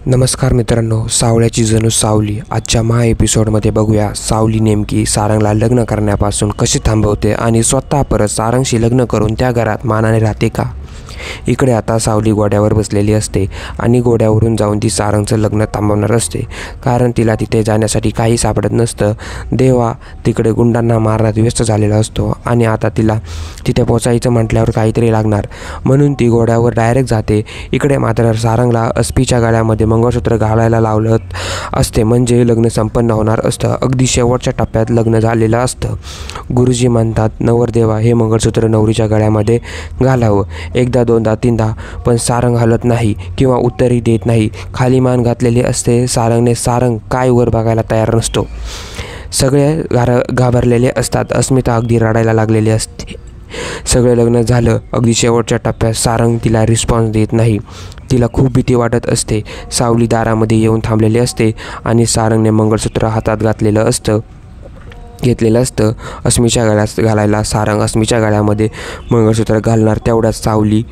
नमस्कार मित्रांनो, सावळ्याची जणू सावली आजच्या महा एपिसोडमध्ये बघूया. सावली नेमकी सारंगला लग्न करण्यापासून कशी थांबवते आणि स्वतः परत सारंगशी लग्न करून त्या घरात मानाने राहते का. इकडे आता सावली घोड्यावर बसलेली असते आणि घोड्यावरून जाऊन ती सारंगचं लग्न थांबवणार असते, कारण तिला तिथे जाण्यासाठी काही सापडत नसतं. देवा तिकडे गुंडांना मारण्यात व्यस्त झालेला असतो आणि आता तिला तिथे पोचायचं म्हटल्यावर काहीतरी लागणार, म्हणून ती घोड्यावर डायरेक्ट जाते. इकडे मात्र सारंगला अस्पीच्या गळ्यामध्ये मंगळसूत्र घालायला लावलं असते, म्हणजे लग्न संपन्न होणार असतं. अगदी शेवटच्या टप्प्यात लग्न झालेलं असतं. गुरुजी म्हणतात नवरदेवा हे मंगळसूत्र नवरीच्या गळ्यामध्ये घालावं. एकदा दोनदा तीनदा, पण सारंग हलत नाही किंवा उत्तरही देत नाही. खाली मान घातलेली असते. सारंग काय वर बघायला तयार नसतो. सगळे घाबरलेले असतात. अस्मिता अगदी रडायला लागलेली असते. सगळे लग्न झालं. अगदी शेवटच्या टप्प्यात सारंग तिला रिस्पॉन्स देत नाही. तिला खूप भीती वाटत असते. सावली दारामध्ये येऊन थांबलेली असते आणि सारंगने मंगळसूत्र हातात घेतलेलं असतं. अस्मीच्या गळ्यात घालायला सारंग अस्मीच्या गळ्यामध्ये मंगळसूत्र घालणार, तेवढ्यात सावली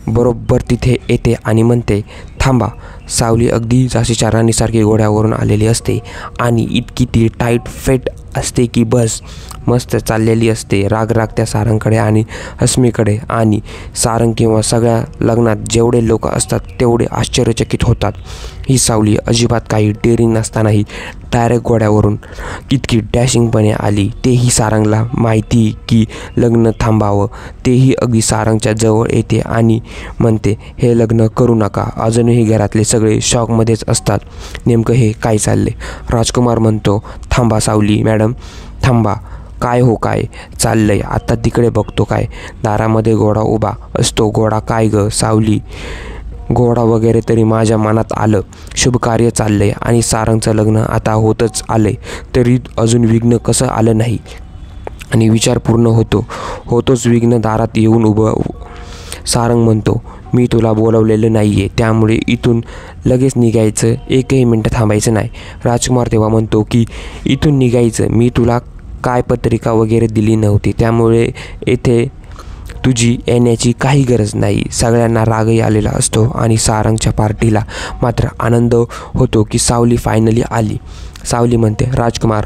बरोबर तिथे येते आणि म्हणते थांबा. सावली अगदी झाशीच्या राणीसारखी घोड्यावरून आलेली असते आणि इतकी ती टाईट फिट असते की बस मस्त चाललेली असते. राग त्या सारंगकडे आणि अस्मीकडे, आणि सारंग किंवा सगळ्या लग्नात जेवढे लोक असतात तेवढे आश्चर्यचकित होतात. ही सावली अजिबात काही डेअरिंग नसतानाही डायरेक्ट घोड्यावरून इतकी डॅशिंगपणे आली. तेही सारंगला माहिती की लग्न थांबावं. तेही अगदी सारंगच्या जवळ येते आणि म्हणते हे लग्न करू नका. अजूनही घरातले सगळे शॉकमध्येच असतात. नेमकं हे काय चालले. राजकुमार म्हणतो थांबा सावली मॅडम थांबा. काय चाललंय आता तिकडे बघतो काय. दारामध्ये घोडा उभा असतो. घोडा काय ग सावली. घोडा वगैरे तरी माझ्या मनात आलं. शुभ कार्य चाललंय आणि सारंगचं लग्न आता होतच आलंय, तरी अजून विघ्न कसं आलं नाही. आणि विचार पूर्ण होतोच विघ्न दारात येऊन उभं. सारंग म्हणतो मी तुला बोलवलेलं नाही आहे, त्यामुळे इथून लगेच निघायचं, एकही मिनटं थांबायचं नाही. राजकुमार तेव्हा म्हणतो की इथून निघायचं, मी तुला काय पत्रिका वगैरे दिली नव्हती, त्यामुळे येथे तुझी येण्याची काही गरज नाही. सगळ्यांना रागही आलेला असतो आणि सारंगच्या पार्टीला मात्र आनंद होतो की सावली फायनली आली. सावली म्हणते राजकुमार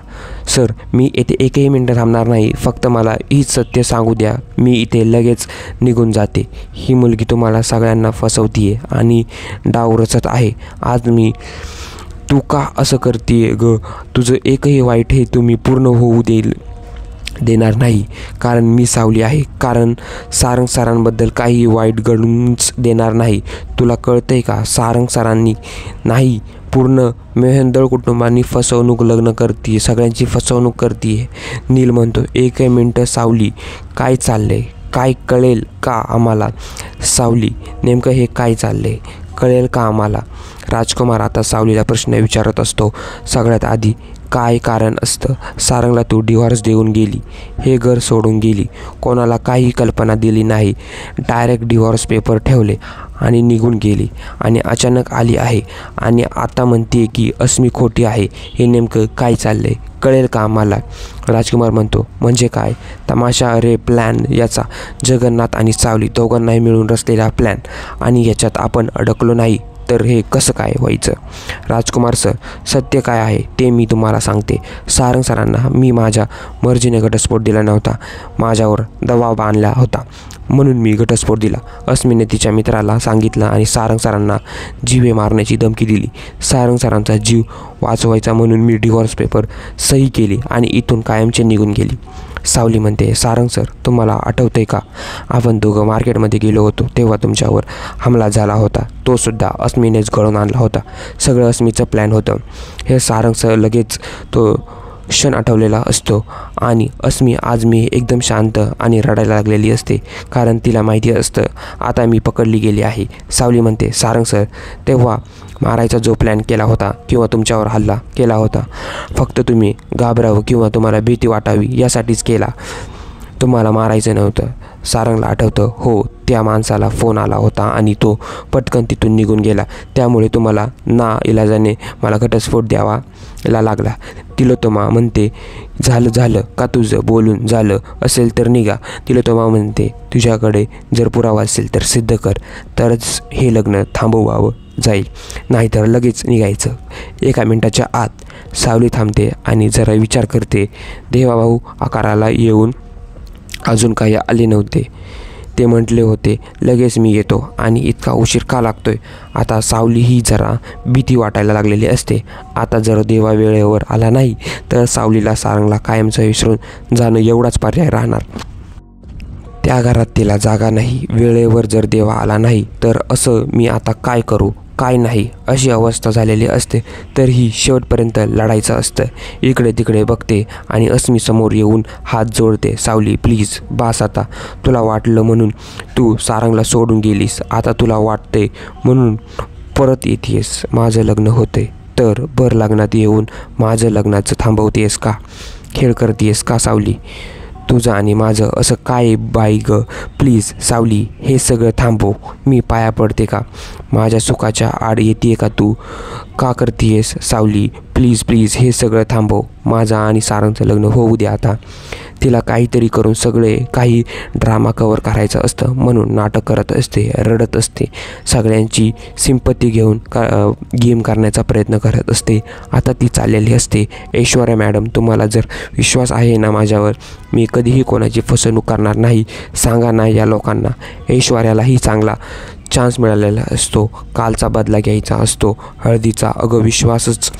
सर मी येथे एकही मिनटं थांबणार नाही, फक्त मला हीच सत्य सांगू द्या, मी इथे लगेच निघून जाते. ही मुलगी तुम्हाला सगळ्यांना फसवतीये आणि डाव रचत आहे. आज मी तू का असं करते ग. तुझं एकही वाईट हे तुम्ही पूर्ण होऊ देणार नाही, कारण मी सावली आहे. कारण सारंग सरांबद्दल काही वाईट घडूनच देणार नाही. तुला कळतंय का. सारंग सरांनी नाही, पूर्ण मेहंदळ कुटुंबांनी फसवणूक लग्न करते, सगळ्यांची फसवणूक करते. नील म्हणतो एक मिनटं सावली काय चाललंय, काय कळेल का आम्हाला. सावली नेमकं हे काय चाललंय कळेल का आम्हाला. राजकुमार आता सावलीला प्रश्न विचारत असतो. सगळ्यात आधी काय कारण असतं. सारंगला तू डिव्होर्स देऊन गेली, हे घर सोडून गेली, कोणाला काही कल्पना दिली नाही, डायरेक्ट डिव्होर्स पेपर ठेवले आणि निघून गेली, आणि अचानक आली आहे आणि आता म्हणते की अस्मी खोटी आहे. हे नेमकं काय चाललंय कळेल का आम्हाला. राजकुमार म्हणतो म्हणजे काय तमाशा रे प्लॅन याचा. जगन्नाथ आणि सावली दोघांनाही मिळून रचलेला प्लॅन, आणि याच्यात आपण अडकलो नाही तर हे कसं काय व्हायचं. राजकुमार सर सत्य काय आहे ते मी तुम्हाला सांगते. सारंग सरांना मी माझ्या मर्जीने घटस्फोट दिला नव्हता. माझ्यावर दबाव आणला होता म्हणून मी घटस्फोट दिला. अस्मीने तिच्या मित्राला सांगितलं आणि सारंग सरांना जीवे मारण्याची धमकी दिली. सारंग सरांचा जीव वाचवायचा म्हणून मी डिव्होर्स पेपर सही केली आणि इथून कायमचे निघून गेली. सावली म्हणते सारंग सर तुम्हाला आठवतंय का, आपण दोघं मार्केटमध्ये गेलो होतो तेव्हा तुमच्यावर हमला झाला होता, तो सुद्धा अस्मीनेच घडवून आणला होता. सगळं अस्मीचं प्लॅन होतं. हे सारंग सर लगेच तो क्षण आठवलेला असतो आणि अस्मी आज मी एकदम शांत आणि रडायला लागलेली असते, कारण तिला माहिती असतं आता मी पकडली गेली आहे. सावली म्हणते सारंग सर तेव्हा मारायचा जो प्लॅन केला होता किंवा तुमच्यावर हल्ला केला होता, फक्त तुम्ही घाबरावं किंवा तुम्हाला भीती वाटावी यासाठीच केला. तुम्हाला मारायचं नव्हतं. सारंगला आठवतं, हो त्या माणसाला फोन आला होता आणि तो पटकन तिथून निघून गेला. त्यामुळे तुम्हाला नाइलाजाने मला घटस्फोट द्यावा लागला. तिलोत्तमा म्हणते, झालं का तुझं बोलून झालं असेल तर निघा. तिलोत्तमा म्हणते, तुझ्याकडे जर पुरावा असेल तर सिद्ध कर, तरच हे लग्न थांबवावं जाईल, नाहीतर लगेच निघायचं. 1 मिनिटाच्या आत सावली थांबते आणि जरा विचार करते. देवाभाऊ आकाराला येऊन अजून काही आले नव्हते. ते म्हटले होते लगेच मी येतो आणि इतका उशीर का लागतोय. आता सावली ही जरा भीती वाटायला लागलेली असते. आता जर देवा वेळेवर आला नाही तर सावलीला सारंगला कायमचं विसरून जाणं एवढाच पर्याय राहणार. त्या घरात तिला जागा नाही. वेळेवर जर देवा आला नाही तर असं मी आता काय करू काय नाही अशी अवस्था झालेली असते. तरीही शेवटपर्यंत लढायचं असतं. इकडे तिकडे बघते आणि अस्मी समोर येऊन हात जोडते. सावली प्लीज बास आता. तुला वाटलं म्हणून तू सारंगला सोडून गेलीस. आता तुला वाटते म्हणून परत येतेस. माझं लग्न होते तर भर लग्नात येऊन माझं लग्नाचं थांबवतेस का? खेळ करतेस का सावली? तुझं आणि माझं असं काय बाई ग? प्लीज सावली हे सगळं थांबव. मी पाया पडते का? माझ्या सुखाच्या आड येते का तू? का करतेस सावली? प्लीज प्लीज हे सगळं थांबव. माझं आणि सारंगचं लग्न होऊ दे आता. तिला काहीतरी करून सगळे काही ड्रामा कवर करायचं असतं म्हणून नाटक करत असते, रडत असते, सगळ्यांची सिंपत्ती घेऊन गेम करण्याचा प्रयत्न करत असते. आता ती चाललेली असते. ऐश्वर्या मॅडम तुम्हाला जर विश्वास आहे ना माझ्यावर, मी कधीही कोणाची फसवणूक करणार नाही. सांगा ना या लोकांना. ऐश्वर्यालाही चांगला चान्स मिळालेला असतो. कालचा बदला घ्यायचा असतो. हळदीचा. अगं विश्वासच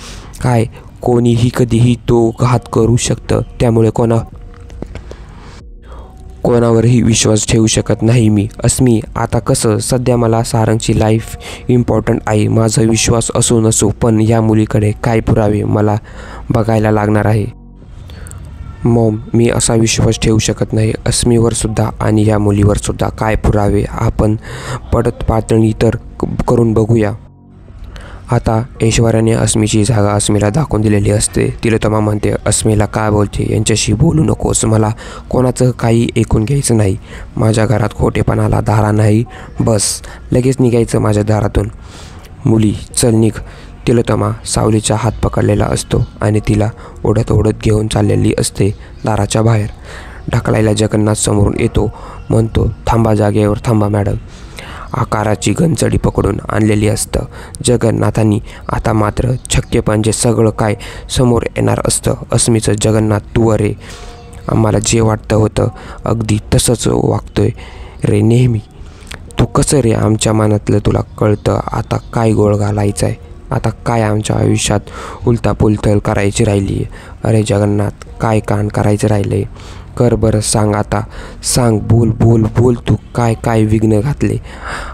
काय, कोणीही कधीही तो घात करू शकतं. त्यामुळे कोणावरही विश्वास ठेवू शकत नाही मी. अस्मी आता कसं? सध्या मला सारंगची लाईफ इम्पॉर्टंट आहे. माझा विश्वास असो नसो पण या मुलीकडे काय पुरावे मला बघायला लागणार आहे. मॉम मी असा विश्वास ठेवू शकत नाही अस्मीवर सुद्धा आणि या मुलीवर सुद्धा. काय पुरावे? आपण पातळी तर करून बघूया. आता ऐश्वर्याने अस्मीची जागा अस्मीला दाखवून दिलेली असते. तिलोत्तमा म्हणते, अस्मीला काय बोलते? यांच्याशी बोलू नकोस. मला कोणाचं काही ऐकून घ्यायचं नाही. माझ्या घरात खोटेपणाला धारा नाही. बस लगेच निघायचं माझ्या दारातून. मुली चल निघ. तिलोत्तमा सावलीचा हात पकडलेला असतो आणि तिला ओढत घेऊन चाललेली असते दाराच्या बाहेर. ढकलायला जगन्नाथ समोरून येतो. म्हणतो, थांबा, जागेवर थांबा मॅडम. आकाराची गंजडी पकडून आणलेली असतं जगन्नाथांनी. आता मात्र छक्केपणजे सगळं काय समोर येणार असतं. अस्मीचं, जगन्नाथ तू रे, आम्हाला जे वाटतं होतं अगदी तसंच वागतोय रे नेहमी. तू कसं रे आमच्या मनातलं तुला कळतं. आता काय गोळ घालायचा आहे? आता काय आमच्या आयुष्यात उलथापुलथल करायची राहिली आहे? अरे जगन्नाथ काय कांड करायचं राहिलं आहे? कर बरं, सांग आता. सांग, बोल तू काय विघ्न घातले?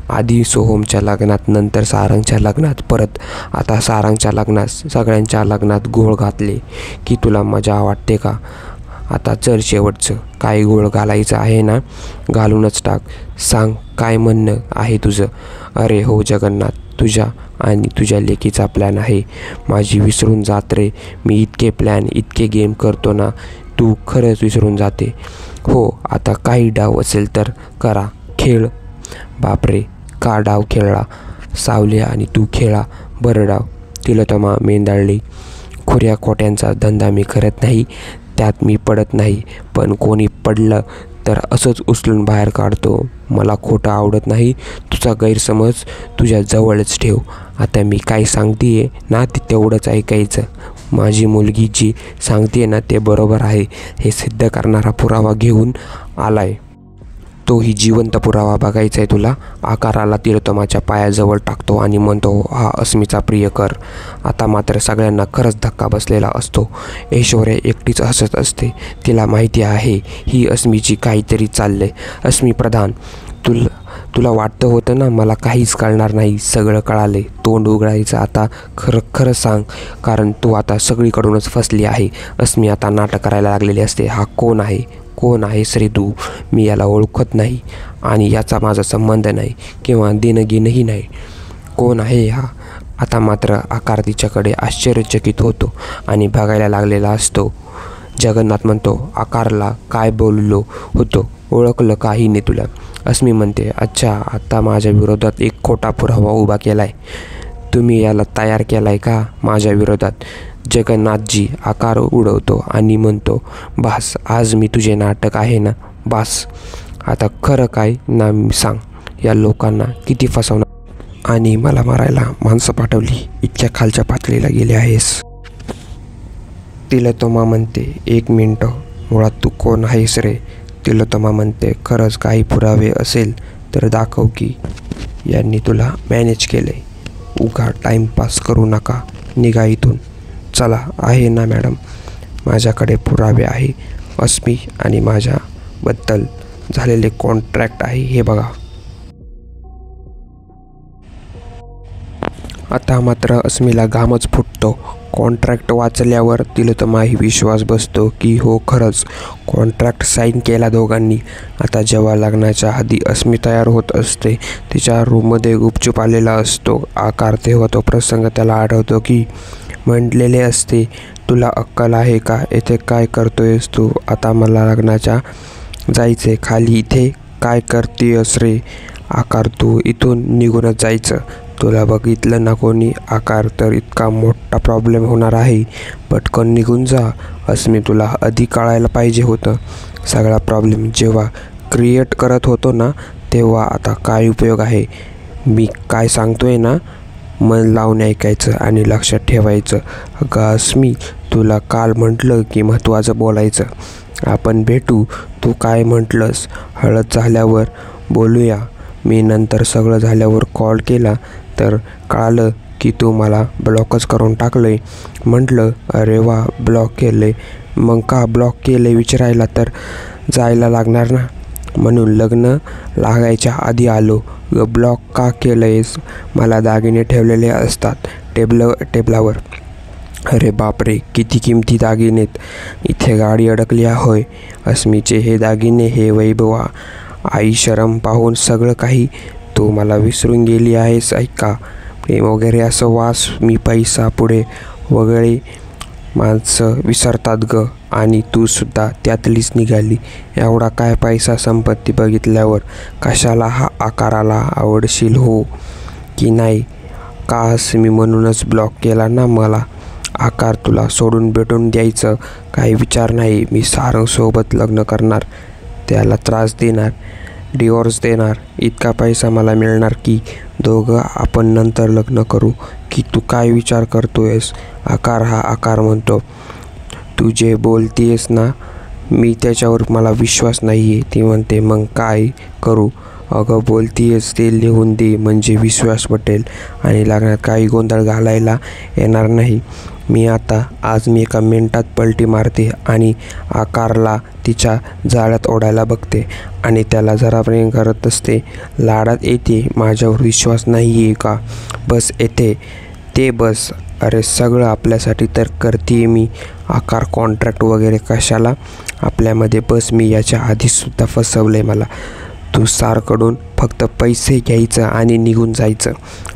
आधी सोहमच्या लग्नात, नंतर सारंगच्या लग्नात, परत आता सारंगच्या लग्नात, सगळ्यांच्या लग्नात घोळ घातले की तुला मजा वाटते का? आता चल शेवटचं काय घोळ घालायचं आहे ना, घालूनच टाक. सांग काय म्हणणं आहे तुझं? अरे हो जगन्नाथ, तुझ्या आणि तुझ्या लेकीचा प्लॅन आहे. माझी विसरून जात रे. मी इतके प्लॅन इतके गेम करतो ना, तू खरंच विसरून जाते. हो आता काही डाव असेल तर करा, खेळ. बापरे का डाव खेळला सावली आणि तू खेळा बरं डाव. तिलोत्तमा मेंदाळली. खोऱ्या खोट्यांचा धंदा मी करत नाही, त्यात मी पडत नाही. पण कोणी पडलं तर असंच उचलून बाहेर काढतो. मला खोटं आवडत नाही. तुझा गैरसमज तुझ्या जवळच ठेव. आता मी काय सांगते ना ते तेवढंच ऐकायचं. माझी मुलगी जी सांगते ना ते बरोबर आहे हे सिद्ध करणारा पुरावा घेऊन आलाय. तोही जिवंत पुरावा बघायचा आहे तुला. आकाराला तिलोत्तमाच्या पायाजवळ टाकतो आणि म्हणतो, हा अस्मीचा प्रियकर. आता मात्र सगळ्यांना खरंच धक्का बसलेला असतो. ऐश्वर्या एकटीच हसत असते. तिला माहिती आहे ही अस्मीची काहीतरी चाललंय. अस्मी प्रधान, तुला वाटतं होतं ना मला काहीच कळणार नाही. सगळं कळाले. तोंड उघडायचं आता. खरं सांग, कारण तू आता सगळीकडूनच फसली आहे. अस्मी आता नाटक करायला लागलेली असते. हा कोण आहे श्री तू? मी याला ओळखत नाही आणि याचा माझा संबंध नाही किंवा देणंघेणंही नाही. कोण आहे हा? आता मात्र आकार तिच्याकडे आश्चर्यचकित होतो आणि बघायला लागलेला असतो. जगन्नाथ म्हणतो, आकारला काय बोललो होतो, ओळखलं काही नाही तुला. अस्मी म्हणते, अच्छा, आता माझ्या विरोधात एक खोटा पुरावा उभा केला आहे. तुम्ही याला तयार केला आहे का माझ्या विरोधात? जगन्नाथजी आकार उडवतो आणि म्हणतो, बास, आज मी तुझे नाटक आहे ना, बास. आता खरं काय ना सांग, या लोकांना किती फसवणार आणि मला मारायला माणसं पाठवली, इतक्या खालच्या पातळीला गेले आहेस. तिलोत्तमा म्हणते, एक मिनटं, मुळात तू कोण आहेस रे? तिलोत्तमा म्हणते, खरंच काही पुरावे असेल तर दाखव की यांनी तुला मॅनेज केले. उगा टाईमपास करू नका, निघा इथून. चला. आहे ना मॅडम, माझ्याकडे पुरावे आहे. अस्मी आणि माझ्याबद्दल झालेले कॉन्ट्रॅक्ट आहे, हे बघा. आता मात्र अस्मीला घामच फुटतो. कॉन्ट्रॅक्ट वाचल्यावर तिलोत्तमाही विश्वास बसतो की हो, खरंच कॉन्ट्रॅक्ट साईन केला दोघांनी. आता जेव्हा लग्नाच्या आधी अस्मी तयार होत असते, तिच्या रूममध्ये गुपचूप आलेला असतो आकार. तेव्हा तो प्रसंग त्याला आठवतो की म्हटलेले असते, तुला अक्कल आहे का? येथे काय करतोयस तू? आता मला लग्नाच्या जायचे खाली, इथे काय करतेयस रे? आकार, तू इथून निघूनच जायचं. तुला बघितलं ना कोणी आकार तर इतका मोठा प्रॉब्लेम होणार आहे. पटकन निघून जा. अस्मी, तुला आधी कळायला पाहिजे होतं. सगळा प्रॉब्लेम जेव्हा क्रिएट करत होतो ना, तेव्हा आता काय उपयोग आहे? मी काय सांगतोय ना, मन लावून ऐकायचं आणि लक्षात ठेवायचं. अगं अस्मी, तुला काल म्हटलं की महत्त्वाचं बोलायचं. आपण भेटू. तू काय म्हटलंस? हळद झाल्यावर बोलूया. मी नंतर सगळं झाल्यावर कॉल केला तर कळालं की तू मला ब्लॉकच करून टाकलं आहे. म्हटलं, अरे वा, ब्लॉक केले? मग का ब्लॉक केले विचारायला तर जायला लागणार ना, म्हणून लग्न लागायच्या आधी आलो. ब्लॉक का केलं आहेस? मला दागिने ठेवलेले असतात टेबलावर. अरे बापरे, किती किमती दागिनेत. इथे गाडी अडकली होय. अस्मीचे हे दागिने, हे वैभवा, आई शरम पाहून सगळं काही तू मला विसरून गेली आहेस. ऐका, प्रेम वगैरे असं वास, मी पैसा पुढे वगळे माणसं विसरतात ग, आणि तूसुद्धा त्यातलीच निघाली. एवढा काय पैसा संपत्ती बघितल्यावर कशाला हा आकाराला आवडशील हो की नाही? का मी म्हणूनच ब्लॉक केला ना मला. आकार, तुला सोडून भेटून द्यायचं काही विचार नाही. मी सारंगसोबत लग्न करणार, त्याला त्रास देणार, डिवोर्स देणार. इतका पैसा मला मिळणार की दोघं आपण नंतर लग्न करू. की तू काय विचार करतोयस? आकार, हा आकार म्हणतो, तू जे बोलतेस ना, मी त्याच्यावर मला विश्वास नाही आहे. ती म्हणते, मग काय करू? अगं, बोलतीयस ते लिहून दे, म्हणजे विश्वास पटेल आणि लग्नात काही गोंधळ घालायला येणार नाही. आज मी एका मिनिटात पलटी मारते आणि आकारला तिच्या जाळ्यात ओढायला बघते आणि त्याला जरा प्रेम करत असते. लाडात येते. माझ्यावर विश्वास नाही आहे का? बस येते ते बस. अरे, सगळं आपल्यासाठी तर करते मी. आकार, कॉन्ट्रॅक्ट वगैरे कशाला आपल्यामध्ये? बस, मी याच्या आधीसुद्धा फसवलं आहे मला. तू सारकडून फक्त पैसे घ्यायचं आणि निघून जायचं,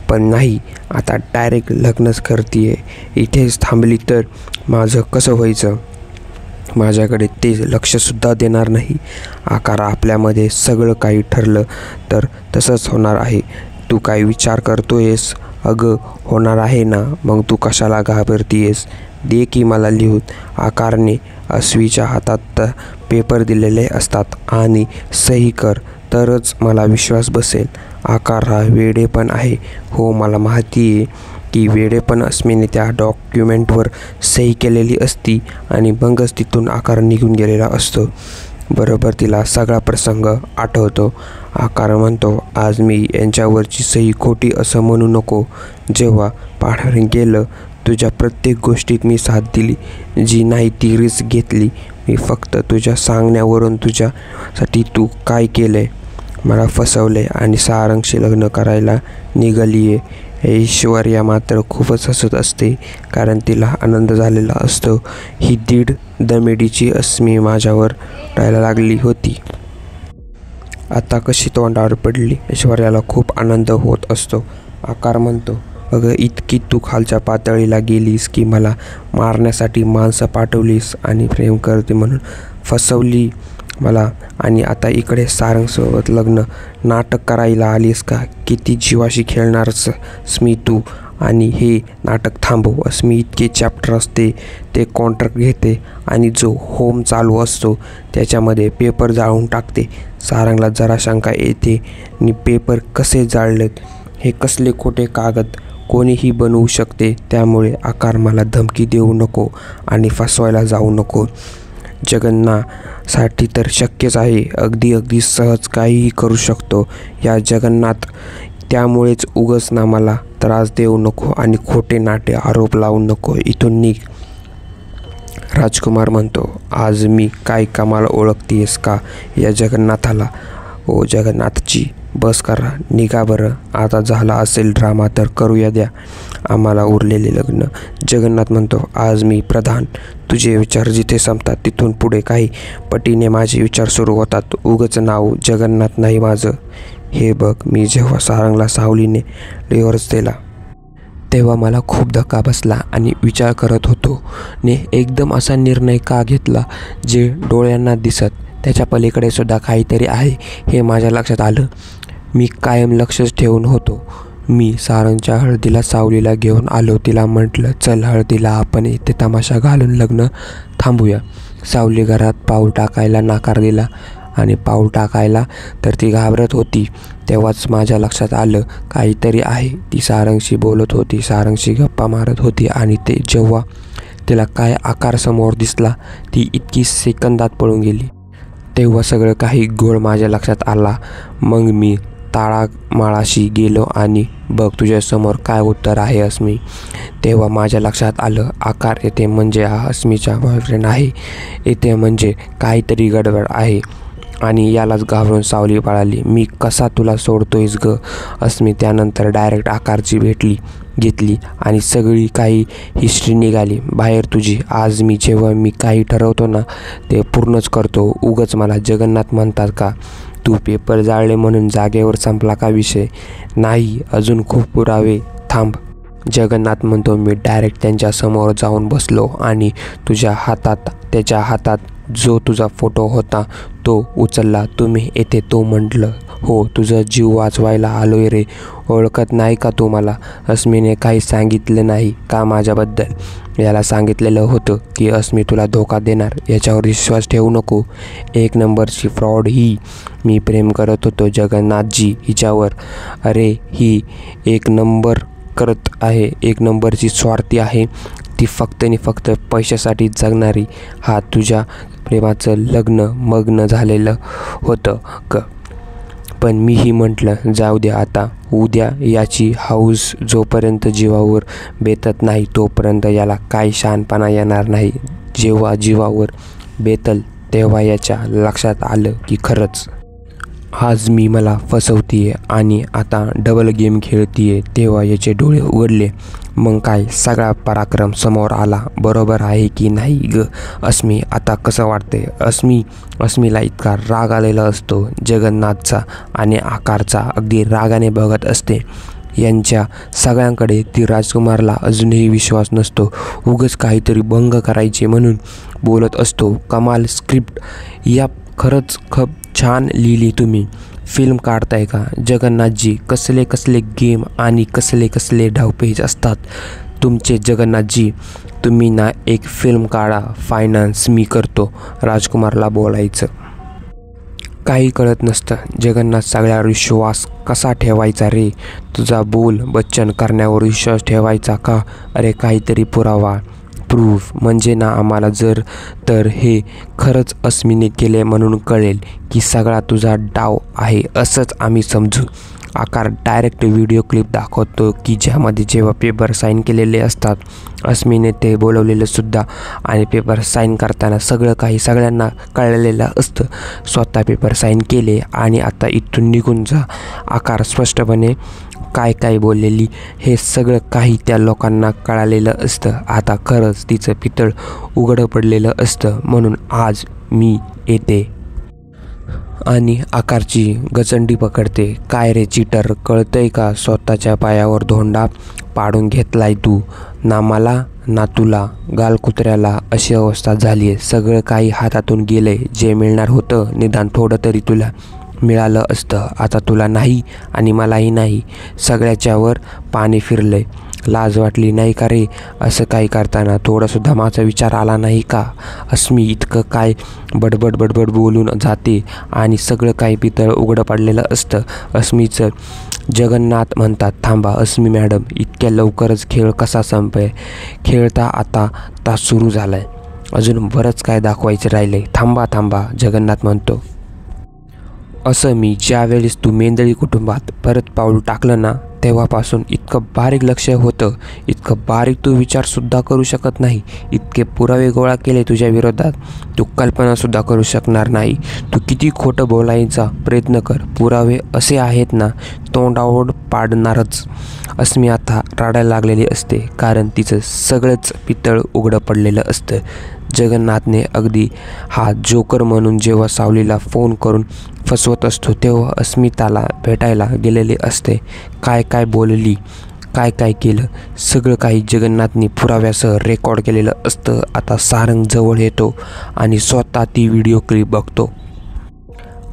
पण नाही, आता डायरेक्ट लग्नच करते. इथेच थांबली तर माझं कसं व्हायचं? माझ्याकडे ते लक्षसुद्धा देणार नाही. आकार, आपल्यामध्ये सगळं काही ठरलं तर तसंच होणार आहे. तू काय विचार करतोयस? अगं, होणार आहे ना, मग तू कशाला घाबरतीयस? दे की मला लिहून. आकारने अस्वीच्या हातात पेपर दिलेले असतात आणि सही कर तरच मला विश्वास बसेल. आकार, हा वेडेपण आहे. हो, मला माहिती आहे की वेडेपण. अस्मीने त्या डॉक्युमेंटवर सही केलेली असती आणि मगच तिथून आकार निघून गेलेला असतो. बरोबर तिला सगळा प्रसंग आठवतो. आकार म्हणतो, आज मी यांच्यावरची सही खोटी असं म्हणू नको. जेव्हा पाठर गेलं, तुझ्या प्रत्येक गोष्टीत मी साथ दिली. जी नाही ती रिस्क घेतली मी. फक्त तुझ्या सांगण्यावरून तुझ्यासाठी तू काय केलंय? मला फसवले आणि सारंगशी लग्न करायला निघाली आहे. ऐश्वर्या मात्र खूपच हसत असते, कारण तिला आनंद झालेला असतो. ही दीड दमेडीची अस्मी माझ्यावर राहायला लागली होती. आता कशी तोंडावर पडली. ऐश्वर्याला खूप आनंद होत असतो. आकार म्हणतो, अगं इतकी तू खालच्या पातळीला गेलीस की मला मारण्यासाठी माणसं पाठवलीस आणि प्रेम करते म्हणून फसवली मला, आणि आता इकडे सारंगसोबत लग्न नाटक करायला आलीस का? किती जीवाशी खेळणारच स्मी तू, आणि हे नाटक थांबव. अस्मी इतके चॅप्टर असते ते कॉन्ट्रॅक्ट घेते आणि जो होम चालू असतो त्याच्यामध्ये पेपर जाळून टाकते. सारंगला जरा शंका येते, आणि पेपर कसे जाळलेत, हे कसले खोटे कागद, कोणीही बनवू शकते. त्यामुळे आकार मला धमकी देऊ नको आणि फसवायला जाऊ नको. जगन्नाथसाठी तर शक्यच आहे, अगदी सहज काहीही करू शकतो या जगन्नाथ. त्यामुळेच उगाच ना मला त्रास देऊ नको आणि खोटे नाटे आरोप लावू नको. इथून निघ. राजकुमार म्हणतो, आज मी काय कामाला ओळखतेस का या जगन्नाथाला? ओ जगन्नाथची, बस करा, निघा बरं. आता झाला असेल ड्रामा तर करूया द्या आम्हाला उरलेले लग्न. जगन्नाथ म्हणतो, आज मी प्रधान. तुझे विचार जिथे संपतात तिथून पुढे काही पटीने माझे विचार सुरू होतात. उगाच नाव जगन्नाथ नाही माझं. हे बघ, मी जेव्हा सारंगला सावलीने डिव्होर्स दिला तेव्हा मला खूप धक्का बसला आणि विचार करत होतो ने एकदम असा निर्णय का घेतला जे डोळ्यांना दिसत त्याच्या पलीकडे सुद्धा काहीतरी आहे हे माझ्या लक्षात आलं. मी कायम लक्षच ठेवून होतो. मी सारंगच्या हळदीला सावलीला घेऊन आलो. तिला म्हटलं, चल हळदीला आपण इथे तमाशा घालून लग्न थांबूया. सावली घरात पाऊल टाकायला नकार दिला आणि पाऊल टाकायला तर ती घाबरत होती. तेव्हाच माझ्या लक्षात आलं काहीतरी आहे. ती सारंगशी बोलत होती, सारंगशी गप्पा मारत होती, आणि ते जेव्हा तिला काय आकार समोर दिसला ती इतकी सेकंदात पळून गेली. तेव्हा सगळं काही गोळ माझ्या लक्षात आला. मग मी ताळामाळाशी गेलो आणि बघ तुझ्यासमोर काय उत्तर आहे अस्मी. तेव्हा माझ्या लक्षात आलं, आकार येते म्हणजे हा अस्मीचा बॉयफ्रेंड आहे. येते म्हणजे काहीतरी गडबड आहे आणि यालाच घाबरून सावली पळाली. मी कसा तुला सोडतोयस ग अस्मी. त्यानंतर डायरेक्ट आकारची घेतली आणि सगळी काही हिस्ट्री निघाली बाहेर तुझी. आज जेव्हा मी काही ठरवतो ना ते पूर्णच करतो. उगाच मला जगन्नाथ म्हणतात का? तू पेपर जाळले म्हणून जागेवर संपला का विषय? नाही, अजून खूप पुरावे. थांब. जगन्नाथ म्हणतो. मी डायरेक्ट त्यांच्यासमोर जाऊन बसलो आणि त्याच्या हातात जो तुझा फोटो होता तो उचलला. तुम्ही येथे? तो म्हटलं, हो, तुझा जीव वाचवायला आलोय रे. ओळखत नाही का तू मला? अस्मीने काही सांगितलं नाही का माझ्याबद्दल? याला सांगितलेलं होतं की अस्मी तुला धोका देणार, याच्यावर विश्वास ठेवू नको. एक नंबरची फ्रॉड ही. मी प्रेम करत होतो जगन्नाथजी हिच्यावर. अरे ही एक नंबर करत आहे, एक नंबरची स्वार्थी आहे ती. फक्त आणि फक्त पैशासाठी जगणारी. हा तुझ्या प्रेमाचं लग्न मग्न झालेलं होतं ग. पण मीही म्हटलं जाऊ द्या आता, उद्या याची हौस जोपर्यंत जीवावर बेतत नाही तोपर्यंत याला काही शहाणपणा येणार नाही. जेव्हा जीवावर बेतल तेव्हा याच्या लक्षात आलं की खरंच आज मी मला फसवतीये आणि आता डबल गेम खेळतीये. तेव्हा याचे डोळे उघडले. मग काय, सगळा पराक्रम समोर आला. बरोबर आहे की नाही ग अस्मी? आता कसं वाटते? अस्मीला इतका राग आलेला असतो जगन्नाथचा आणि आकारचा. अगदी रागाने बघत असते यांच्या सगळ्यांकडे. ती राजकुमारला अजूनही विश्वास नसतो. उगाच काहीतरी भंग करायचे म्हणून बोलत असतो. कमाल स्क्रिप्ट या, खरंच खूप छान लिहिली तुम्ही. फिल्म काढताय का जगन्नाथजी? कसले गेम आणि कसले डावपेच असतात तुमचे जगन्नाथजी. तुम्ही ना एक फिल्म काढा, फायनान्स मी करतो. राजकुमारला बोलायचं काही कळत नसतं. जगन्नाथ सगळ्यावर विश्वास कसा ठेवायचा रे? तुझा बोल बच्चन करण्यावर विश्वास ठेवायचा का? अरे काहीतरी पुरावा, प्रूफ म्हणजे ना आम्हाला. जर तर हे खरंच अस्मीने केले म्हणून कळेल की सगळा तुझा डाव आहे असंच आम्ही समजू. आकार डायरेक्ट व्हिडिओ क्लिप दाखवतो की ज्यामध्ये जेव्हा पेपर साईन केलेले असतात अस्मीने ते बोलवलेलं सुद्धा, आणि पेपर साईन करताना सगळं काही सगळ्यांना कळलेलं असतं. स्वतः पेपर साईन केले आणि आता इथून निघून जा. आकार स्पष्टपणे काय बोललेली हे सगळं काही त्या लोकांना कळालेलं असतं. आता खरंच तिचं पितळ उघडं पडलेलं असतं. म्हणून आज मी येते. आणि आकारची गचंडी पकडते. काय रे चीटर, कळतंय का स्वतःच्या पायावर धोंडा पाडून घेतलाय तू? ना मला ना तुला, गालकुत्र्याला अशी अवस्था झाली आहे. सगळं काही हातातून गेलंय. जे मिळणार होतं निदान थोडं तरी तुला मिळालं असतं. आता तुला नाही आणि मलाही नाही. सगळ्याच्यावर पाणी फिरलंय. लाज वाटली नाही का रे? असं काही करताना थोडासुद्धा माझा विचार आला नाही का? अस्मी इतकं काय बडबड बडबड बोलून जाते आणि सगळं काही पितळ उघडं पडलेलं असतं. अस्मीचं जगन्नाथ म्हणतात. थांबा अस्मी मॅडम, इतक्या लवकरच खेळ कसा संपेल? खेळता आता तास सुरू झालाय. अजून बरंच काय दाखवायचं राहिलंय. थांबा थांबा, जगन्नाथ म्हणतो. असं मी ज्यावेळेस तू मेंदळी कुटुंबात परत पाऊल टाकलं ना, तेव्हापासून इतकं बारीक लक्ष होतं, इतकं बारीक तू विचारसुद्धा करू शकत नाही. इतके पुरावे गोळा केले तुझ्या विरोधात, तू कल्पनासुद्धा करू शकणार नाही. तू किती खोटं बोलायचा प्रयत्न कर, पुरावे असे आहेत ना, तोंडावर पाडणारच. अस्मी आता रडायला लागलेली असते, कारण तिचं सगळंच पितळ उघडं पडलेलं असतं. जगन्नाथने अगदी हा जोकर म्हणून जेव्हा सावलीला फोन करून फसवत असतो, तेव्हा अस्मिताला भेटायला गेलेले असते. काय काय बोलली, काय काय केलं, सगळं काही जगन्नाथने पुराव्यासह रेकॉर्ड केलेलं असतं. आता सारंग जवळ येतो आणि स्वतः ती व्हिडिओ क्लिप बघतो.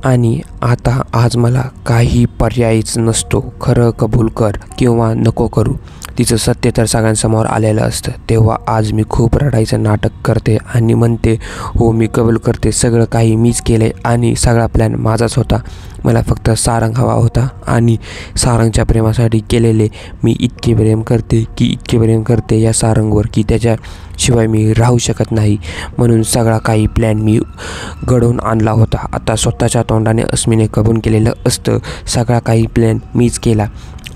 आणि आता आज मला काही पर्यायच नसतो. खरं कबूल कर किंवा नको करू, तिचं सत्य तर सगळ्यांसमोर आलेलं असतं. तेव्हा आज मी खूप रडायचं नाटक करते आणि म्हणते, हो मी कबूल करते, सगळं काही मीच केले आणि सगळा प्लॅन माझाच होता. मला फक्त सारंग हवा होता आणि सारंगच्या प्रेमासाठी केलेले. मी इतके प्रेम करते या सारंगवर की त्याच्याशिवाय मी राहू शकत नाही. म्हणून सगळा काही प्लॅन मी घडवून आणला होता. आता स्वतःच्या तोंडाने अस्मीने कबूल केलेलं असतं. सगळा काही प्लॅन मीच केला.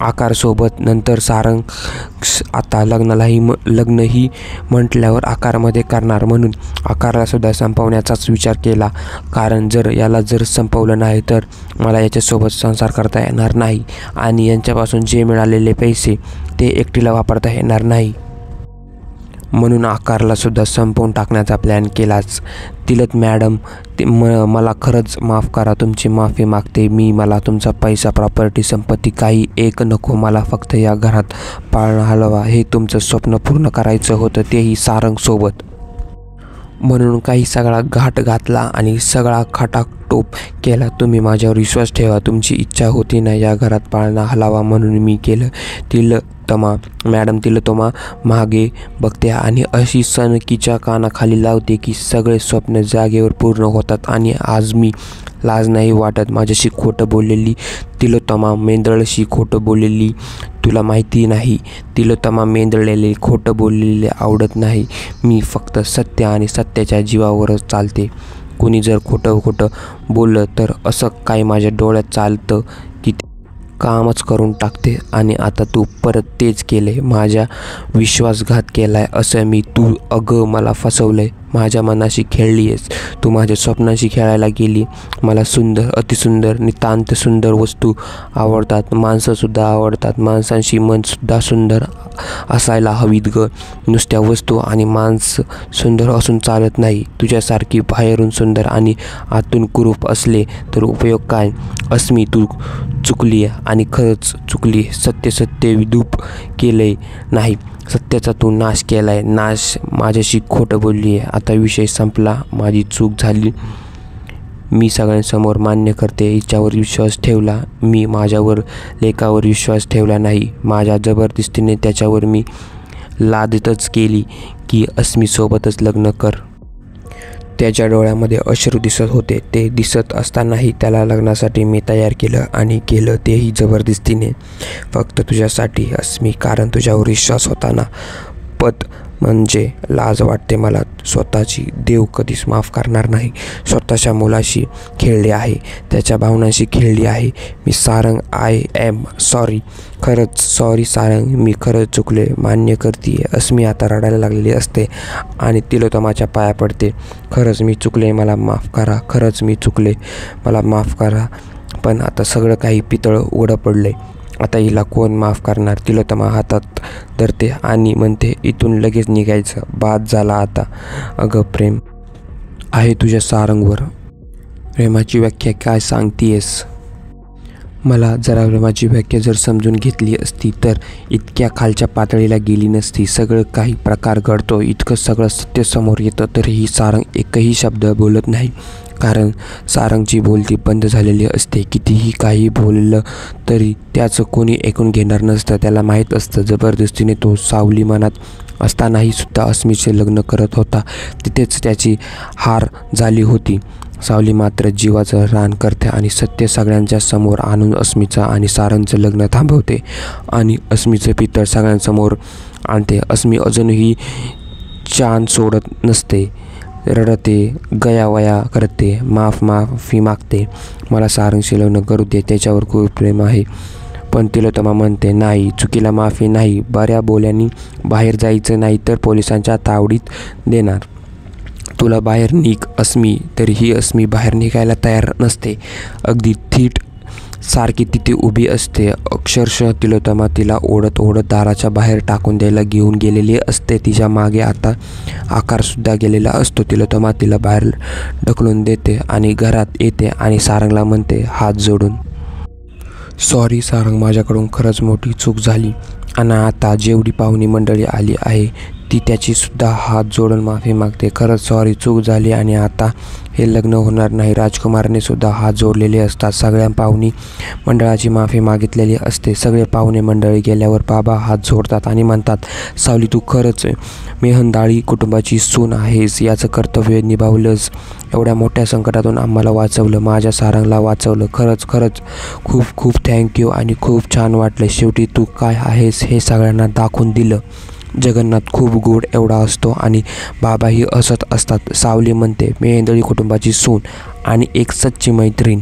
आकारसोबत नंतर सारंग आता लग्नही म्हटल्यावर आकारमध्ये करणार, म्हणून आकारलासुद्धा संपवण्याचाच विचार केला. कारण याला जर संपवलं नाही तर मला याच्यासोबत संसार करता येणार नाही आणि यांच्यापासून जे मिळालेले पैसे ते एकटीला वापरता येणार नाही. म्हणून आकारलासुद्धा संपवून टाकण्याचा प्लॅन केलाच. तिलक मॅडम, मला खरंच माफ करा, तुमची माफी मागते मी. मला तुमचा पैसा, प्रॉपर्टी, संपत्ती काही एक नको. मला फक्त या घरात पाळणा हलवा. हे तुमचं स्वप्न पूर्ण करायचं होतं, तेही सारंगसोबत. म्हणून काही सगळा घाट घातला आणि सगळा खटाटोप केला. तुम्ही माझ्यावर विश्वास ठेवा. तुमची इच्छा होती ना या घरात पाळणा हलावा, म्हणून मी केलं. तिलोत्तमा मागे बघते आणि अशी सनकीच्या कानाखाली लावते की सगळे स्वप्न जागेवर पूर्ण होतात. आणि आज मी लाज नाही वाटत माझ्याशी खोटं बोललेली. तिलोत्तमा मेंदळशी खोटं बोललेली तुला माहिती नाही. तिलोत्तमा मेंदळलेले खोटं बोललेले आवडत नाही. मी फक्त सत्य आणि सत्याच्या जीवावरच चालते. कोणी जर खोटं बोललं तर असं काय माझ्या डोळ्यात चालतं की कामच करून टाकते. आणि आता तू परत तेच केले, माझ्या विश्वासघात केलाय असं मी. तू अगं मला फसवलंय, माझ्या मनाशी खेळली आहेस तू, माझ्या स्वप्नाशी खेळायला गेली. मला सुंदर, अतिसुंदर, नितांत सुंदर वस्तू आवडतात, माणसंसुद्धा आवडतात. माणसांशी मनसुद्धा सुंदर असायला हवीत ग. नुसत्या वस्तू आणि माणसं सुंदर असून चालत नाही. तुझ्यासारखी बाहेरून सुंदर आणि आतून कुरूप असले तर उपयोग काय? अस्मी, तू चुकली आणि खरंच चुकली. सत्य विदूप केलंय नाही, सत्याचा तू नाश केलाय. माझ्याशी खोटं बोलली आहे. आता विषय संपला, माझी चूक झाली. मी सगळ्यांसमोर मान्य करते, हिच्यावर विश्वास ठेवला मी, माझ्यावर लेकावर विश्वास ठेवला नाही. माझ्या जबरदस्तीने त्याच्यावर मी लादतच केली की अस्मीसोबतच लग्न कर. त्याच्या डोळ्यामध्ये अश्रू दिसत होते. ते दिसत असतानाही त्याला लग्नासाठी मी तयार केलं आणि केलं तेही जबरदस्तीने, फक्त तुझ्यासाठी अस्मी. कारण तुझ्यावर विश्वास होता ना. पत म्हणजे लाज वाटते मला स्वतःची. देव कधीच माफ करणार नाही. स्वतःच्या मुलाशी खेळले आहे, त्याच्या भावनांशी खेळली आहे मी. सारंग, आय एम सॉरी, खरंच सॉरी सारंग, मी खरंच चुकले, मान्य करते. अस्मी आता रडायला लागलेली असते आणि तिलोत्तमाच्या पाया पडते. खरंच मी चुकले, मला माफ करा. खरंच मी चुकले, मला माफ करा. पण आता सगळं काही पितळ उघडं पडले. आता हिला कोण माफ करणार? तिलोत्तमा हातात धरते आणि म्हणते, इथून लगेच निघायचं, बाद झाला आता. अगं प्रेम आहे तुझ्या सारंगवर. प्रेमाची व्याख्या काय सांगतेस? मला जरा प्रेमाची व्याख्या जर समजून घेतली असती तर इतक्या खालच्या पातळीला गेली नसती. सगळं काही प्रकार घडतो, इतकं सगळं सत्य समोर येतं तरीही सारंग एकही शब्द बोलत नाही. कारण सारंगची बोलती बंद झालेली असते. कितीही काही बोललं तरी त्याचं कोणी ऐकून घेणार नसतं. त्याला माहीत असतं जबरदस्तीने तो सावली मनात असतानाही सुद्धा अस्मीचे लग्न करत होता. तिथेच त्याची हार झाली होती. सावली मात्र जीवाचं रान करते आणि सत्य सगळ्यांच्या समोर आणून अस्मीचं आणि सारंगचं लग्न थांबवते आणि अस्मीचं पितळ सगळ्यांसमोर आणते. अस्मी अजूनही चान सोडत नसते, रडते, गयावया करते, माफी मागते. मला सारंगशी लग्न करू दे, त्याच्यावर खूप प्रेम आहे. पण तिलोत्तमा म्हणते नाही, चुकीला माफी नाही. बऱ्या बोल्यांनी बाहेर जायचं नाही तर पोलिसांच्या तावडीत देणार. तुला बाहेर निघ अस्मी. तरीही अस्मी बाहेर निघायला तयार नसते. अगदी थीट सारखी तिथे उभी असते. अक्षरशः तिलोत्तमा तिला ओढत ओढत दाराच्या बाहेर टाकून द्यायला घेऊन गेलेली असते. तिच्या मागे आता आकारसुद्धा गेलेला असतो. तिलोत्तमा तिला बाहेर ढकलून देते आणि घरात येते आणि सारंगला म्हणते हात जोडून, सॉरी सारंग, माझ्याकडून खरंच मोठी चूक झाली आणि आता जेवढी पाहुणी मंडळी आली आहे ती त्याचीसुद्धा हात जोडून माफी मागते. खरंच सॉरी, चूक झाली आणि आता हे लग्न होणार नाही. राजकुमारने सुद्धा हात जोडलेले असतात. सगळ्या पाहुणी मंडळाची माफी मागितलेली असते. सगळे पाहुणे मंडळी गेल्यावर बाबा हात जोडतात आणि म्हणतात, सावली तू खरंच मेहंदाळी कुटुंबाची सून आहेस. याचं कर्तव्य निभावलंस. एवढ्या मोठ्या संकटातून आम्हाला वाचवलं, माझ्या सारंगला वाचवलं. खरंच खूप खूप थँक्यू आणि खूप छान वाटलं. शेवटी तू काय आहेस हे सगळ्यांना दाखवून दिलं. जगन्नाथ खूप गोड एवढा असतो आणि बाबाही हसत असतात. सावली म्हणते, मेहेंदळी कुटुंबाची सून आणि एक सच्ची मैत्रीण,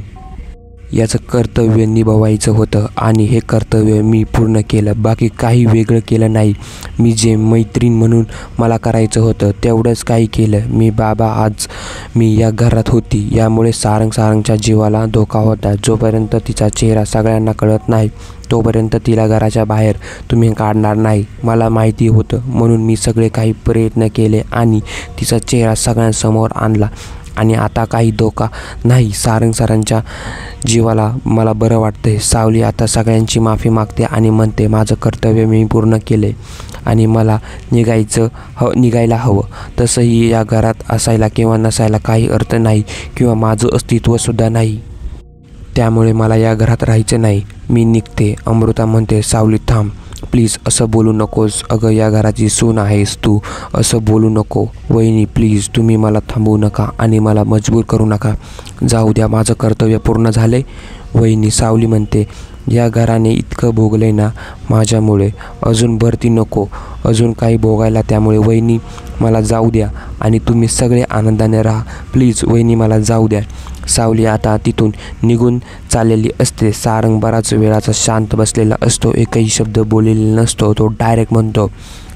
याचं कर्तव्य निभावायचं होतं आणि हे कर्तव्य मी पूर्ण केलं. बाकी काही वेगळं केलं नाही. मी जे मैत्रीण म्हणून मला करायचं होतं तेवढंच काही केलं मी. बाबा, आज मी या घरात होती यामुळे सारंगच्या जीवाला धोका होता. जोपर्यंत तिचा चेहरा सगळ्यांना कळत नाही तोपर्यंत तिला घराच्या बाहेर तुम्ही काढणार नाही. मला माहिती होतं म्हणून मी सगळे काही प्रयत्न केले आणि तिचा चेहरा सगळ्यांसमोर आणला आणि आता काही धोका नाही. सरांच्या जीवाला मला बरं वाटतंय. सावली आता सगळ्यांची माफी मागते आणि म्हणते, माझं कर्तव्य मी पूर्ण केले आणि मला निघायला हवं. तसंही या घरात असायला किंवा नसायला काही अर्थ नाही किंवा माझं अस्तित्वसुद्धा नाही. त्यामुळे मला या घरात राहायचं नाही. मी निघते. अमृता म्हणते, सावली थांब प्लीज, असं बोलू नकोस. अगं, या घराची सून आहेस तू, असं बोलू नको. वहिनी प्लीज, तुम्ही मला थांबवू नका आणि मला मजबूर करू नका. जाऊ द्या, माझं कर्तव्य पूर्ण झालंय. वहिनी, सावली म्हणते, या घराने इतकं भोगलंय ना माझ्यामुळे, अजून भरती नको अजून काही भोगायला. त्यामुळे वहिनी मला जाऊ द्या आणि तुम्ही सगळे आनंदाने राहा. प्लीज वहिनी, मला जाऊ द्या. सावली आता तिथून निघून चाललेली असते. सारंग बराच वेळाचा शांत बसलेला असतो. एकही शब्द बोललेला नसतो. तो डायरेक्ट म्हणतो,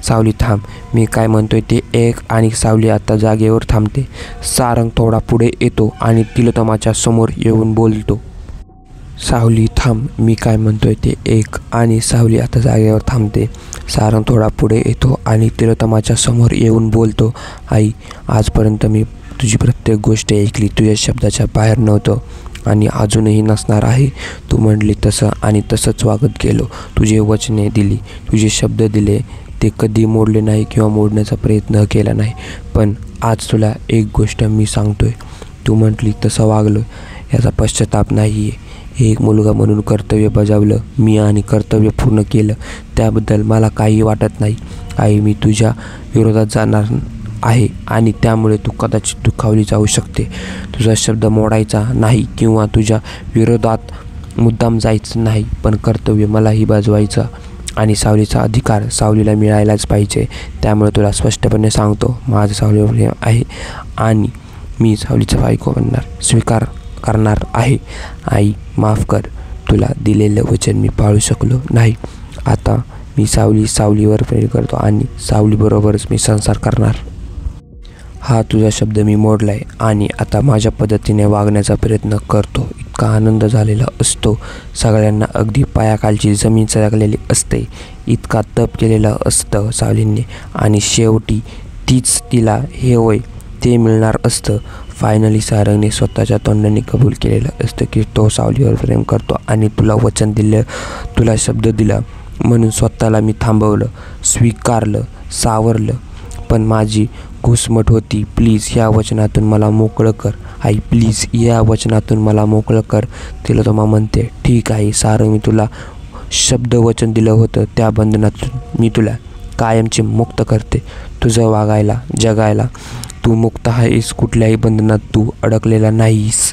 सावली थांब, मी काय म्हणतोय ते एक. आणि सावली आता जागेवर थांबते. सारंग थोडा पुढे येतो आणि तिलोत्तमाच्या समोर येऊन बोलतो, सावली थांब, मी काय म्हणतोय ते एक. आणि सावली आता जागेवर थांबते. सारंग थोडा पुढे येतो आणि तिलोत्तमाच्या समोर येऊन बोलतो, आई, आजपर्यंत मी तुझी प्रत्येक गोष्ट ऐकली. तुझ्या शब्दाच्या बाहेर नव्हतं आणि अजूनही नसणार आहे. तू म्हणली तसं आणि तसंच वागत गेलो. तुझे वचने दिली, तुझे शब्द दिले, ते कधी मोडले नाही किंवा मोडण्याचा प्रयत्न केला नाही. पण आज तुला एक गोष्ट मी सांगतोय, तू म्हटली तसं वागलो, याचा पश्चाताप नाही आहे. एक मुलगा म्हणून कर्तव्य बजावलं मी आणि कर्तव्य पूर्ण केलं. त्याबद्दल मला काही वाटत नाही. आई, मी तुझ्या विरोधात जाणार आहे आणि त्यामुळे तू कदाचित दुखावली जाऊ शकते. तुझा शब्द मोडायचा नाही किंवा तुझ्या विरोधात मुद्दाम जायचं नाही, पण कर्तव्य मलाही बजवायचं आणि सावलीचा अधिकार सावलीला मिळायलाच पाहिजे. त्यामुळे तुला स्पष्टपणे सांगतो, माझं सावलीवर प्रेम आहे आणि मी सावलीचा बायको स्वीकार करणार आहे. आई, माफ कर, तुला दिलेलं वचन मी पाळू शकलो नाही. आता मी सावलीवर प्रेम करतो आणि सावलीबरोबरच मी संसार करणार. हा तुझा शब्द मी मोडलाय आणि आता माझ्या पद्धतीने वागण्याचा प्रयत्न करतो. इतका आनंद झालेला असतो. सगळ्यांना अगदी पायाखालची जमीन सरकलेली असते. इतका तप केलेलं असतं सावलीने आणि शेवटी तीच तिला हे होय ते मिळणार असतं. फायनली सारंगने स्वतःच्या तोंडाने कबूल केलेलं असतं की तो सावलीवर प्रेम करतो आणि तुला वचन दिलं, तुला शब्द दिला म्हणून स्वतःला मी थांबवलं, स्वीकारलं, सावरलं. पण माझी घुसमट होती. प्लीज या वचनातून मला मोकळं कर आई, प्लीज या वचनातून मला मोकळं कर. तिलोत्तमा म्हणते, ठीक आहे सारंग, मी तुला शब्द वचन दिलं होतं, त्या बंधनातून मी तुला कायमचे मुक्त करते. तुझं वागायला, जगायला तू मुक्त आहेस, कुठल्याही बंधनात तू अडकलेला नाहीस.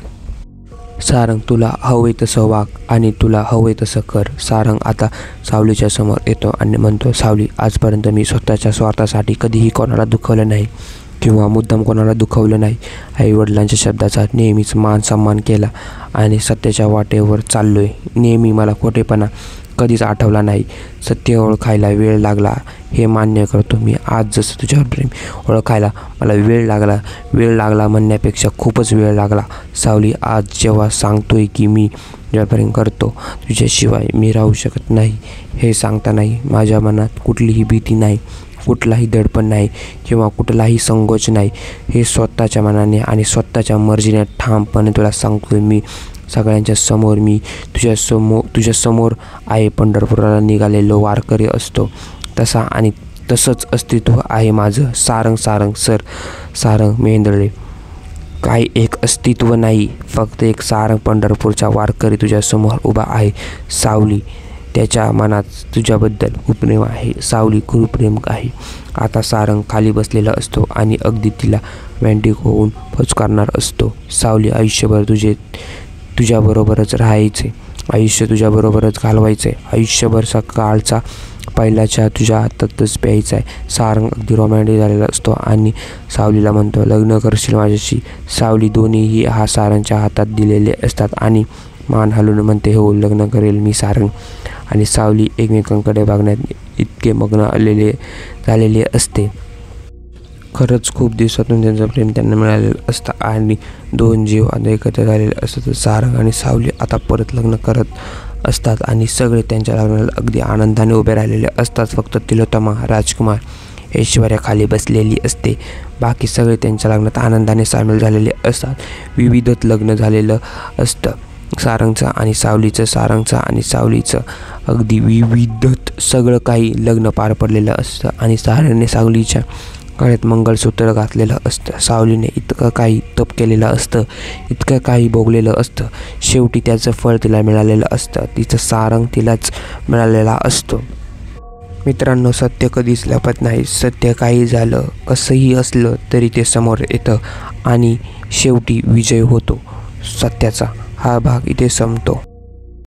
सारंग, तुला हवे तसं वाग आणि तुला हवे तसं कर. सारंग आता सावलीच्या समोर येतो आणि म्हणतो, सावली, आजपर्यंत मी स्वतःच्या स्वार्थासाठी कधीही कोणाला दुखवलं नाही किंवा मुद्दाम कोणाला दुखवलं नाही. आईवडिलांच्या शब्दाचा नेहमीच मान सन्मान केला आणि सत्याच्या वाटेवर चाललोय. नेहमी मला खोटेपणा कधीच आठवला नाही. सत्य ओळखायला वेळ लागला हे मान्य करतो मी. आज जसं तुझ्यावर प्रेम ओळखायला मला वेळ लागला म्हणण्यापेक्षा खूपच वेळ लागला. सावली, आज जेव्हा सांगतोय की मी तुझ्यावर प्रेम करतो, तुझ्याशिवाय मी राहू शकत नाही, हे सांगतानाही माझ्या मनात कुठलीही भीती नाही, कुठलाही दडपण नाही किंवा कुठलाही संकोच नाही. हे स्वतःच्या मनाने आणि मर्जीने ठामपणे तुला सांगतोय मी. सगळ्यांच्या समोर मी तुझ्यासमोर आहे. पंढरपुराला निघालेलो वारकरी असतो तसा आणि तसंच अस्तित्व आहे माझं. सारंग मेंदळे. काही एक अस्तित्व नाही, फक्त एक सारंग पंढरपूरचा वारकरी तुझ्यासमोर उभा आहे. सावली, त्याच्या मनात तुझ्याबद्दल खूप प्रेम आहे. सावली, खूप प्रेम आहे. आता सारंग खाली बसलेला असतो आणि अगदी तिला वॅन्टिक होऊन फुचकारणार असतो. सावली, आयुष्यभर तुझ्याबरोबरच राहायचे, आयुष्य तुझ्याबरोबरच घालवायचं, आयुष्यभर सकाळचा पहिला चहा तुझ्या हातातच प्यायचा आहे. सारंग अगदी रोमॅन्टिक झालेला असतो आणि सावलीला म्हणतो, लग्न करशील माझ्याशी? सावली दोन्हीही सारंगच्या हातात दिलेले असतात आणि मान हलवून म्हणते, हो, लग्न करेल मी. सारंग आणि सावली एकमेकांकडे बघण्यात इतके मग्न झालेले असते. खरंच खूप दिवसातून त्यांचं प्रेम त्यांना मिळालेलं असतं आणि दोन जीव आता एकत्र झालेले असतात. सारंग आणि सावली आता परत लग्न करत असतात आणि सगळे त्यांच्या लग्नाला अगदी आनंदाने उभे राहिलेले असतात. फक्त तिलोत्तमा, राजकुमार, ऐश्वर्या खाली बसलेली असते. बाकी सगळे त्यांच्या लग्नात आनंदाने सामील झालेले असतात. विविधत लग्न झालेलं असतं सारंगचं आणि सावलीचं अगदी विविधत सगळं काही लग्न पार पडलेलं असतं आणि सारंगने सावलीच्या गळ्यात मंगळसूत्र घातलेलं असतं. सावलीने इतकं काही तप केलेलं असतं, इतकं काही भोगलेलं असतं. शेवटी त्याचं फळ तिला मिळालेलं असतं. तिचं सारंग तिलाच मिळालेला असतो. मित्रांनो, सत्य कधीच लपत नाही. सत्य काही झालं, कसंही असलं तरी ते समोर येतं आणि शेवटी विजय होतो सत्याचा. हा भाग इथे संपतो.